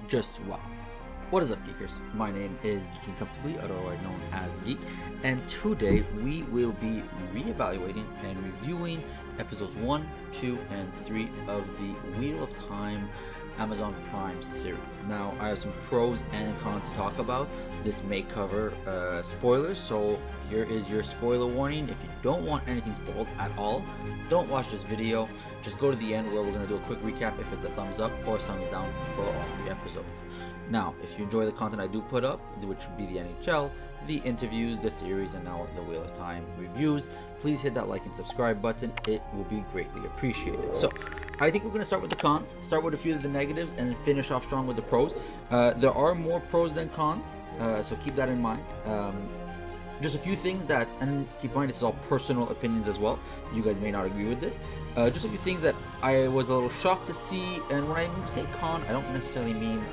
just wow. What is up, Geekers? My name is Geeking Comfortably, otherwise known as Geek, and today we will be reevaluating and reviewing episodes 1, 2, and 3 of the Wheel of Time Amazon Prime series. Now, I have some pros and cons to talk about. This may cover spoilers, so here is your spoiler warning. If you don't want anything spoiled at all, don't watch this video. Just go to the end where we're going to do a quick recap if it's a thumbs up or thumbs down for all 3 episodes. Now, if you enjoy the content I do put up, which would be the NHL, the interviews, the theories, and now the Wheel of Time reviews, please hit that like and subscribe button. It will be greatly appreciated. So, I think we're going to start with the cons, start with a few of the negatives, and then finish off strong with the pros. There are more pros than cons, so keep that in mind. Just a few things that, and keep in mind this is all personal opinions as well, you guys may not agree with this. Just a few things that I was a little shocked to see, and when I say con, I don't necessarily mean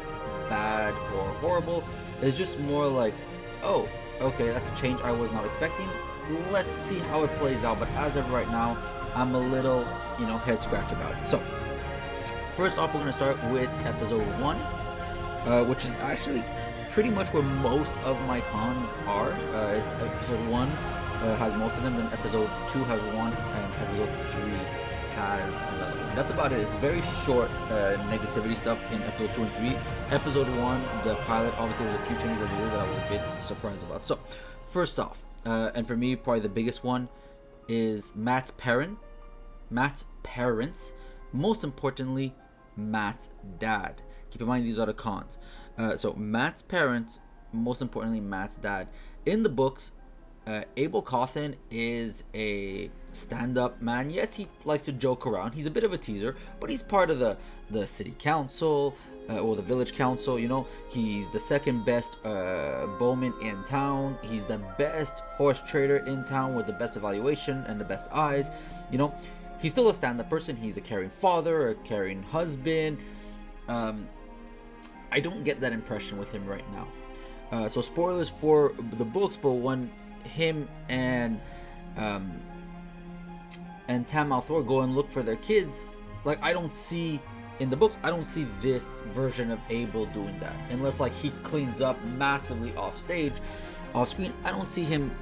bad or horrible. It's just more like, oh, okay, that's a change I was not expecting. Let's see how it plays out, but as of right now, I'm a little, head scratch about it. So, first off, we're going to start with episode 1, which is actually pretty much where most of my cons are. Episode 1 has most of them, then episode 2 has 1, and episode 3 has another one. That's about it. It's very short negativity stuff in episode 2 and 3. Episode 1, the pilot, obviously there's a few changes that I was a bit surprised about. So, first off, and for me, probably the biggest one is Matt's parents, most importantly, Matt's dad. Keep in mind, these are the cons. So Matt's parents, most importantly, Matt's dad. In the books, Abel Cawthon is a stand-up man. Yes, he likes to joke around. He's a bit of a teaser, but he's part of the city council or the village council. He's the second best bowman in town. He's the best horse trader in town with the best evaluation and the best eyes. He's still a stand-up person. He's a caring father, a caring husband. I don't get that impression with him right now. So spoilers for the books, but when him and Tam Malthor go and look for their kids, I don't see in the books, I don't see this version of Abel doing that. Unless he cleans up massively off screen, I don't see him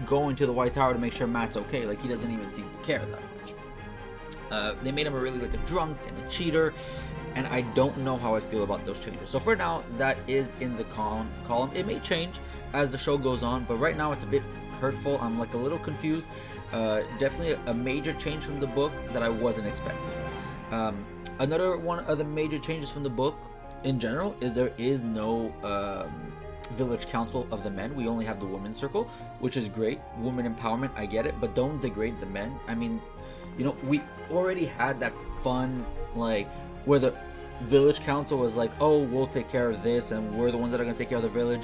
going to the White Tower to make sure Matt's okay. He doesn't even seem to care that much. They made him a drunk and a cheater, and I don't know how I feel about those changes. So for now, that is in the column. It may change as the show goes on, but right now it's a bit hurtful. I'm a little confused. Definitely a major change from the book that I wasn't expecting. Another one of the major changes from the book in general is there is no village council of the men. We only have the women's circle, which is great. Women empowerment, I get it, but don't degrade the men. I mean, we already had that fun, where the village council was oh, we'll take care of this, and we're the ones that are going to take care of the village,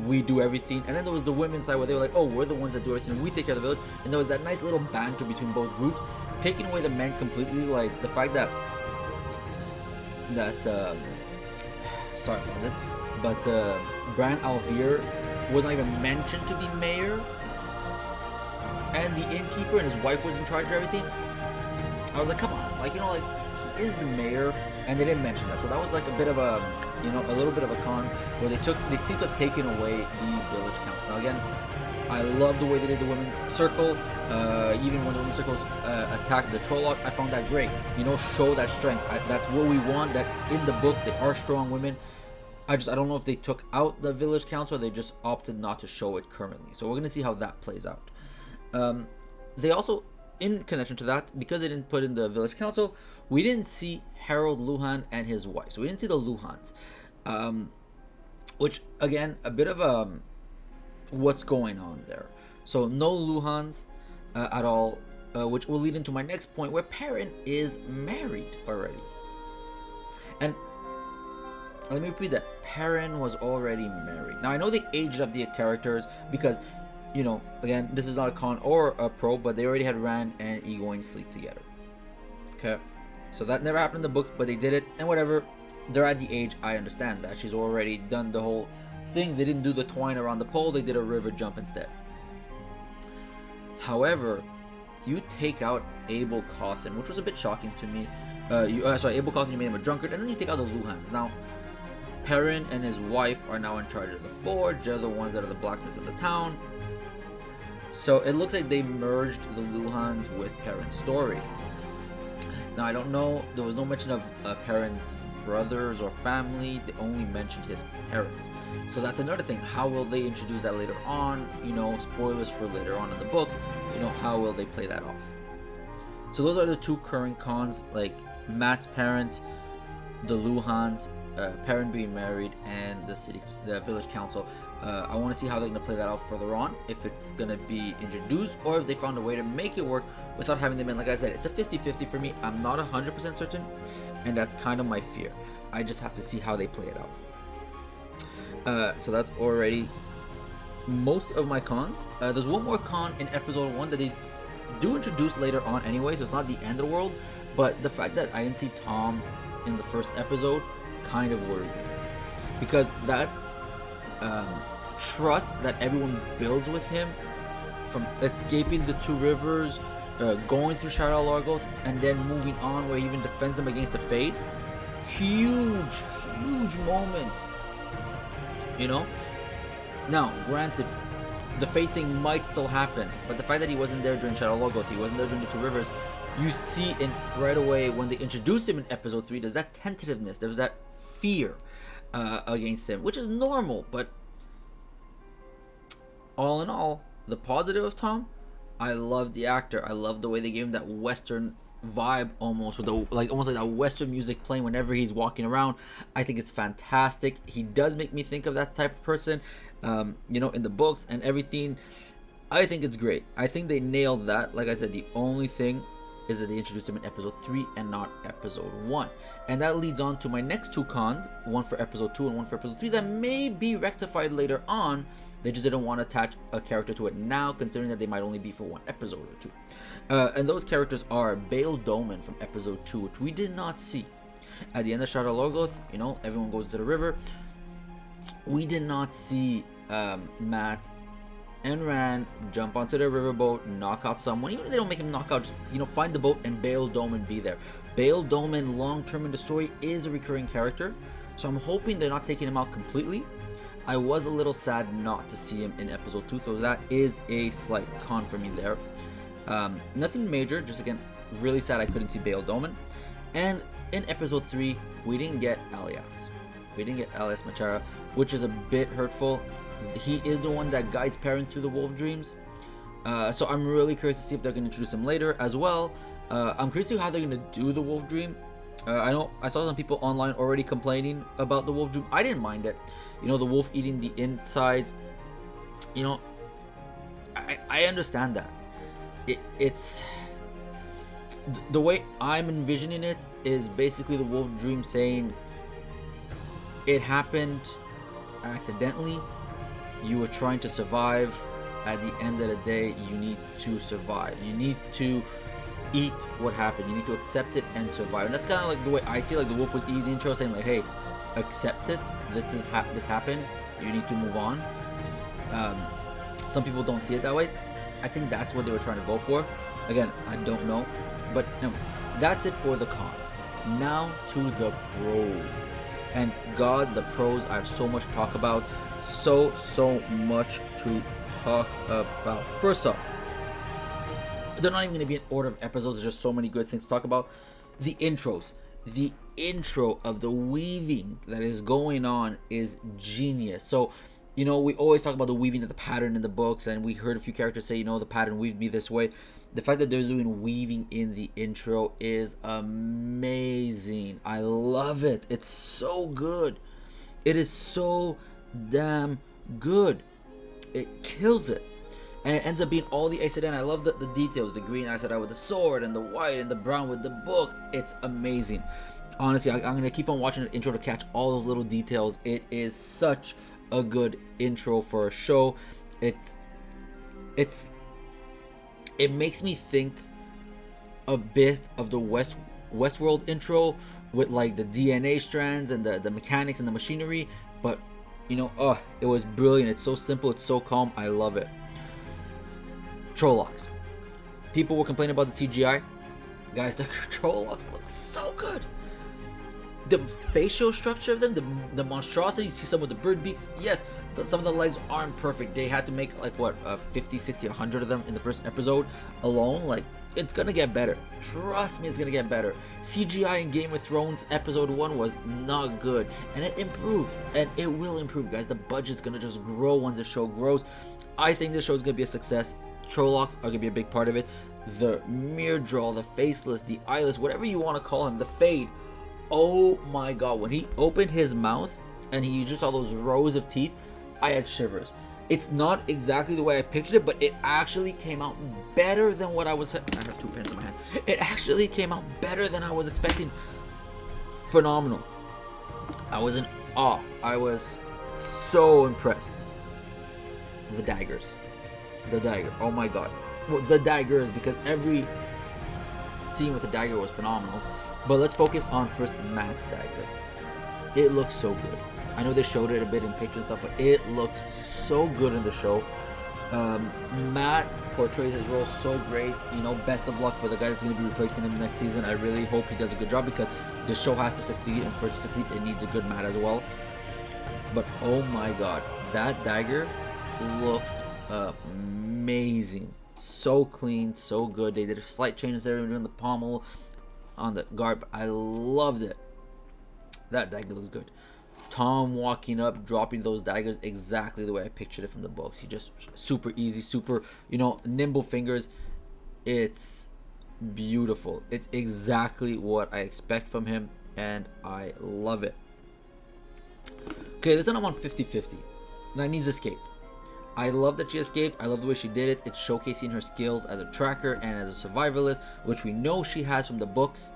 we do everything. And then there was the women's side where they were oh, we're the ones that do everything, we take care of the village. And there was that nice little banter between both groups, taking away the men completely. The fact that sorry about this, but Bran Alvear was not even mentioned to be mayor, and the innkeeper and his wife was in charge of everything. I was come on, he is the mayor, and they didn't mention that. So that was a bit of a, a little bit of a con where they seem to have taken away the village council. Now again, I love the way they did the women's circle. Even when the women's circles attacked the Trolloc, I found that great. Show that strength. That's what we want. That's in the books. They are strong women. I don't know if they took out the village council or they just opted not to show it currently. So we're going to see how that plays out. They also, in connection to that, because they didn't put in the village council, we didn't see Harold Luhan and his wife. So we didn't see the Luhans. Which, again, a bit of what's going on there. So no Luhans at all, which will lead into my next point, where Perrin is married already. And let me repeat that. Perrin was already married. Now, I know they aged up the characters because, again, this is not a con or a pro, but they already had Rand and Egwene sleep together. Okay? So that never happened in the books, but they did it, and whatever. They're at the age, I understand that. She's already done the whole thing. They didn't do the twine around the pole, they did a river jump instead. However, you take out Abel Cawthon, which was a bit shocking to me. Abel Cawthon, you made him a drunkard, and then you take out the Luhans. Now, Perrin and his wife are now in charge of the forge. They're the ones that are the blacksmiths of the town. So it looks like they merged the Luhans with Perrin's story. Now, I don't know, there was no mention of Perrin's brothers or family. They only mentioned his parents. So that's another thing. How will they introduce that later on? You know, spoilers for later on in the books. You know, how will they play that off? So those are the two current cons, like Matt's parents, the Luhans, Perrin being married, and the village council. I want to see how they're going to play that out further on, if it's going to be introduced or if they found a way to make it work without having them in. Like I said, it's a 50-50 for me. I'm not 100% certain, and that's kind of my fear. I just have to see how they play it out. So that's already most of my cons. There's one more con in episode 1 that they do introduce later on anyway, so it's not the end of the world, but the fact that I didn't see Tom in the first episode kind of worried me, because that trust that everyone builds with him, from escaping the two rivers, going through Shadar Largoth, and then moving on where he even defends them against the Fade. Huge moments, you know. Now, granted, the Fade thing might still happen, but the fact that he wasn't there during Shadar Largoth, he wasn't there during the two rivers, you see in right away when they introduced him in episode 3, there's that tentativeness, there's that fear against him, which is normal. But all in all, the positive of Tom, I love the actor. I love the way they gave him that Western vibe, almost with almost like that Western music playing whenever he's walking around. I think it's fantastic. He does make me think of that type of person, you know, in the books and everything. I think it's great. I think they nailed that. Like I said, the only thing is that they introduced him in episode 3 and not episode 1. And that leads on to my next two cons, one for episode 2 and one for episode 3, that may be rectified later on. They just didn't want to attach a character to it now, considering that they might only be for one episode or two. And those characters are Bail Doman from episode 2, which we did not see. At the end of Shadar Largoth, you know, everyone goes to the river. We did not see Matt and Rand jump onto the riverboat, knock out someone. Even if they don't make him knock out, just, you know, find the boat and Bail Doman be there. Bail Doman, long term in the story, is a recurring character, so I'm hoping they're not taking him out completely. I was a little sad not to see him in episode 2, so that is a slight con for me there. Nothing major, just again, really sad I couldn't see Bail Doman. And in episode 3, we didn't get Alias. We didn't get Alias Machara, which is a bit hurtful. He is the one that guides Perrin through the wolf dreams. So I'm really curious to see if they're going to introduce him later as well. I'm curious to see how they're going to do the wolf dream. I know I saw some people online already complaining about the wolf dream. I didn't mind it. You know, the wolf eating the insides. You know, I understand that. It's the way I'm envisioning it is basically the wolf dream saying it happened accidentally. You were trying to survive. At the end of the day, you need to survive. You need to eat what happened. You need to accept it and survive. And that's kind of like the way I see it. Like the wolf was eating the intro, saying like, "Hey, accept it. This happened. You need to move on." Some people don't see it that way. I think that's what they were trying to go for. Again, I don't know. But anyways, that's it for the cons. Now to the pros. And God, the pros, I have so much to talk about. So much to talk about. First off, they're not even going to be in order of episodes. There's just so many good things to talk about. The intros. The intro of the weaving that is going on is genius. So, you know, we always talk about the weaving of the pattern in the books, and we heard a few characters say, you know, the pattern weaved me this way. The fact that they're doing weaving in the intro is amazing. I love it. It's so good. It is so damn good. It kills it. And it ends up being all the Aes Sedai. I love the details. The green Aes Sedai with the sword, and the white, and the brown with the book. It's amazing. Honestly, I'm going to keep on watching the intro to catch all those little details. It is such a good intro for a show. It makes me think a bit of the Westworld intro with like the DNA strands and the mechanics and the machinery. But, you know, it was brilliant. It's so simple. It's so calm. I love it. Trollocs. People were complaining about the CGI. Guys, the Trollocs look so good. The facial structure of them, the monstrosity. You see some of the bird beaks. Yes, some of the legs aren't perfect. They had to make like what 50, 60, 100 of them in the first episode alone. Like, it's gonna get better. Trust me, it's gonna get better. CGI in Game of Thrones episode 1 was not good, and it improved, and it will improve, guys. The budget's gonna just grow once the show grows. I think this show is gonna be a success. Trollocs are gonna be a big part of it. The Myrddraal, the Faceless, the Eyeless, whatever you want to call him, the Fade. Oh my god, when he opened his mouth and he just saw those rows of teeth, I had shivers. It's not exactly the way I pictured it, but it actually came out better than what I have 2 pens in my hand. It actually came out better than I was expecting. Phenomenal. I was in awe. I was so impressed. The daggers. The dagger. Oh my god. Well, the daggers, because every scene with the dagger was phenomenal. But let's focus on first Matt's dagger. It looks so good. I know they showed it a bit in pictures and stuff, but it looks so good in the show. Matt portrays his role so great. You know, best of luck for the guy that's going to be replacing him next season. I really hope he does a good job, because the show has to succeed, and for it to succeed, it needs a good Matt as well. But oh my god, that dagger looked amazing. So clean, so good. They did a slight changes there in the pommel, on the guard, but I loved it. That dagger looks good. Tom walking up, dropping those daggers exactly the way I pictured it from the books. He just super easy, super, nimble fingers. It's beautiful. It's exactly what I expect from him, and I love it. Okay, this one I'm on 50-50. Nynaeve's escape. I love that she escaped. I love the way she did it. It's showcasing her skills as a tracker and as a survivalist, which we know she has from the books.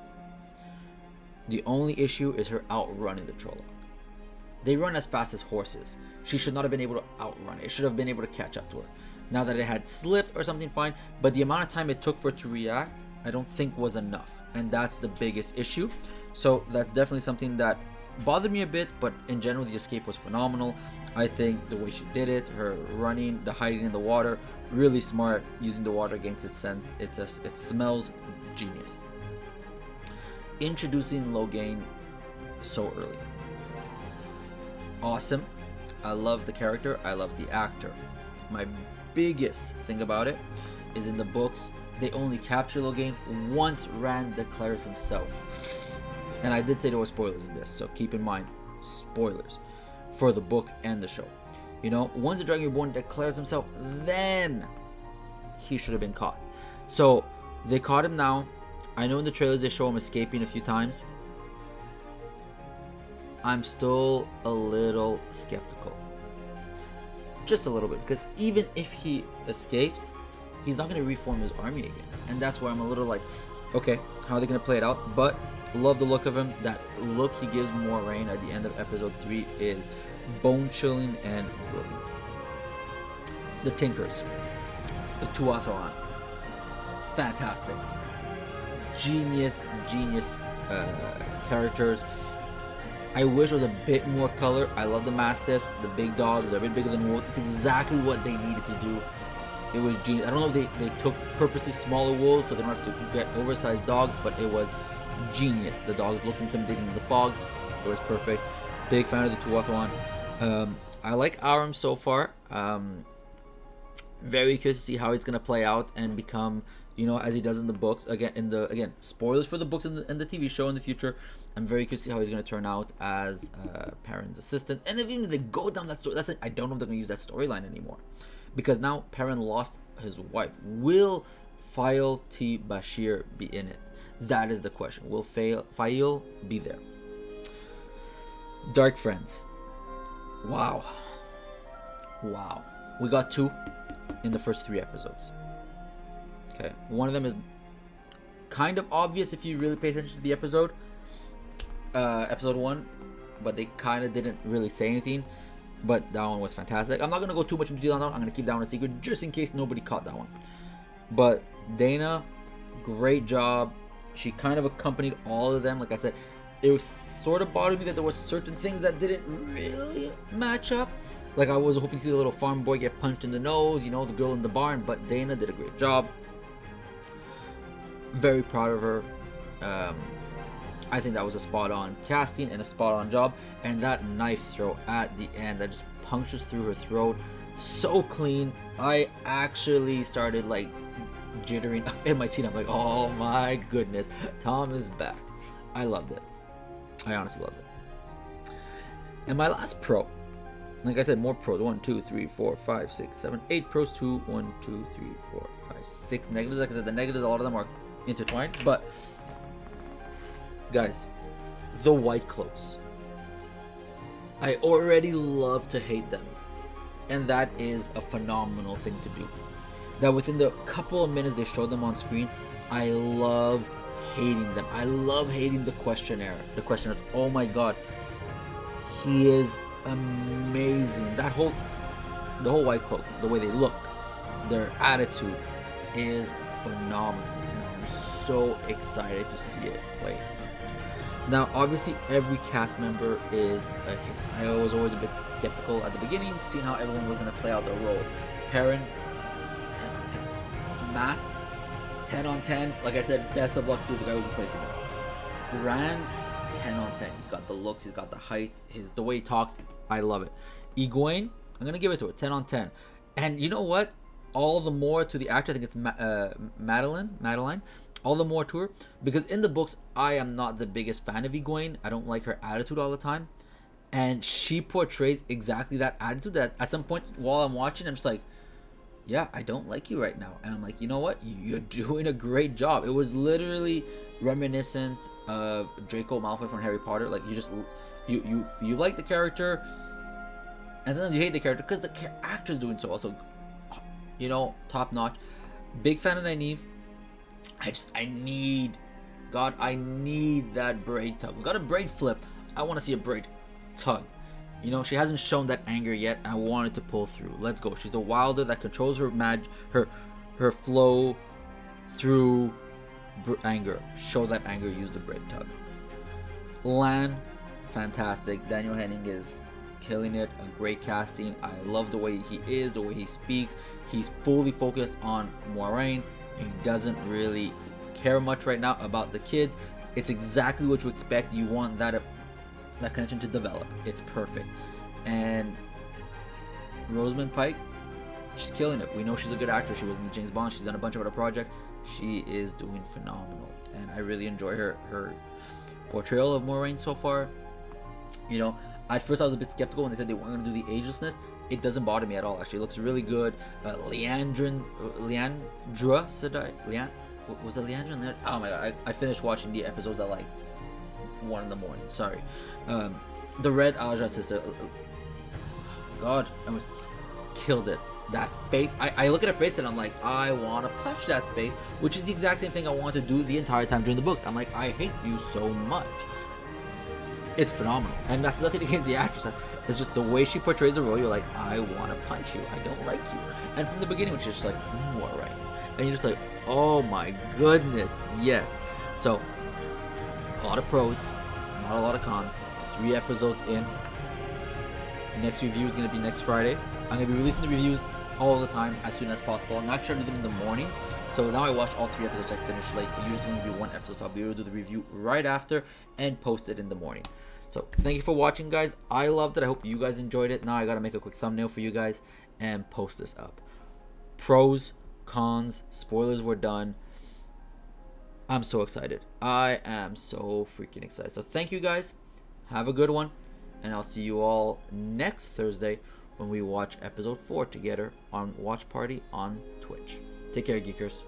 The only issue is her outrunning the Trolloc. They run as fast as horses. She should not have been able to outrun it. It should have been able to catch up to her. Now that it had slipped or something, fine. But the amount of time it took for it to react, I don't think was enough. And that's the biggest issue. So that's definitely something that bothered me a bit, but in general, the escape was phenomenal. I think the way she did it, her running, the hiding in the water, really smart, using the water against its sense. It smells genius. Introducing Logain so early. Awesome. I love the character. I love the actor. My biggest thing about it is in the books, they only capture Logain once Rand declares himself. And I did say there were spoilers in this, so keep in mind, spoilers for the book and the show. Once the Dragon Reborn declares himself, then he should have been caught. So they caught him now. I know in the trailers they show him escaping a few times. I'm still a little skeptical. Just a little bit, because even if he escapes, he's not going to reform his army again. And that's why I'm a little like, okay, how are they going to play it out? But love the look of him. That look he gives Moiraine at the end of episode 3 is bone chilling and brilliant. The Tinkers, the Tuathalan, fantastic, genius characters. I wish there was a bit more color. I love the Mastiffs, the big dogs. They're a bit bigger than wolves. It's exactly what they needed to do. It was genius. I don't know if they took purposely smaller wolves so they don't have to get oversized dogs, but it was genius. The dogs looked intimidating in the fog. It was perfect. Big fan of the Tuathalan. I like Aram so far. Very curious to see how he's gonna play out and become, as he does in the books. Again, spoilers for the books and the TV show in the future. I'm very curious to see how he's gonna turn out as Perrin's assistant. And even if they go down that story, I don't know if they're gonna use that storyline anymore, because now Perrin lost his wife. Will Fail T. Bashir be in it? That is the question. Will Fail be there? Dark Friends. Wow. We got 2 in the first 3 episodes. Okay. One of them is kind of obvious if you really pay attention to the episode. Episode 1. But they kind of didn't really say anything. But that one was fantastic. I'm not going to go too much into detail on that one. I'm going to keep that one a secret just in case nobody caught that one. But Dana, great job. She kind of accompanied all of them. Like I said, it was sort of bothered me that there were certain things that didn't really match up. Like I was hoping to see the little farm boy get punched in the nose, the girl in the barn, but Dana did a great job. Very proud of her. I think that was a spot on casting and a spot on job. And that knife throw at the end that just punctures through her throat, so clean. I actually started like jittering up in my seat. I'm like, oh my goodness, Tom is back. I loved it. I honestly loved it. And my last pro, like I said, more pros. 1, 2, 3, 4, 5, 6, 7, 8 pros. 2, 1, 2, 3, 4, 5, 6 negatives. Like I said, the negatives, a lot of them are intertwined. But guys, the white cloaks, I already love to hate them, and that is a phenomenal thing to do. That within the couple of minutes they showed them on screen, I love hating them. I love hating the questionnaire. The questionnaire. Oh my god, he is amazing. The whole white cloak, the way they look, their attitude is phenomenal, and I'm so excited to see it play. Now, obviously, every cast member is a hit. I was always a bit skeptical at the beginning, seeing how everyone was going to play out their roles. Perrin, 10 on 10. Matt, 10 on 10. Like I said, best of luck to the guy who's replacing him. Rand, 10 on 10. He's got the looks, he's got the height, the way he talks. I love it. Egwene, I'm going to give it to her, 10 on 10. And you know what? All the more to the actor, I think it's Madeline. All the more to her, because in the books, I am not the biggest fan of Egwene. I don't like her attitude all the time. And she portrays exactly that attitude that at some point while I'm watching, I'm just like, yeah, I don't like you right now. And I'm like, you know what? You're doing a great job. It was literally reminiscent of Draco Malfoy from Harry Potter. Like, you like the character, and sometimes you hate the character because the actor's doing so also, you know, top notch. Big fan of Nynaeve. I need that braid tug. We got a braid flip. I want to see a braid tug. You know, she hasn't shown that anger yet. I want it to pull through. Let's go. She's a wilder that controls her flow through anger. Show that anger. Use the braid tug. Lan, fantastic. Daniel Henning is killing it. A great casting. I love the way he is, the way he speaks. He's fully focused on Moiraine. He doesn't really care much right now about the kids. It's exactly what you expect. You want that connection to develop. It's perfect. And Rosamund Pike, she's killing it. We know she's a good actress. She was in the James Bond. She's done a bunch of other projects. She is doing phenomenal, and I really enjoy her portrayal of Moiraine so far. You know, at first I was a bit skeptical when they said they weren't going to do the agelessness. It doesn't bother me at all. Actually, it looks really good. Leandra, was it Leandra there? Oh my god, I finished watching the episodes at like 1 in the morning. Sorry. The Red Aja sister. God, I was killed it. That face. I look at her face and I'm like, I want to punch that face, which is the exact same thing I want to do the entire time during the books. I'm like, I hate you so much. It's phenomenal, and that's nothing against the actress. It's just the way she portrays the role. You're like, I want to punch you. I don't like you. And from the beginning, when she's just like, all right, and you're just like, oh my goodness, yes. So a lot of pros, not a lot of cons. 3 episodes in. Next review is going to be next Friday. I'm going to be releasing the reviews all the time as soon as possible. I'm not sure to do them in the mornings. So now I watched all 3 episodes. I finished late. Usually going to be 1 episode. So I'll be able to do the review right after and post it in the morning. So thank you for watching, guys. I loved it. I hope you guys enjoyed it. Now I got to make a quick thumbnail for you guys and post this up. Pros, cons, spoilers were done. I'm so excited. I am so freaking excited. So thank you guys. Have a good one. And I'll see you all next Thursday when we watch episode 4 together on Watch Party on Twitch. Take care, Geekers.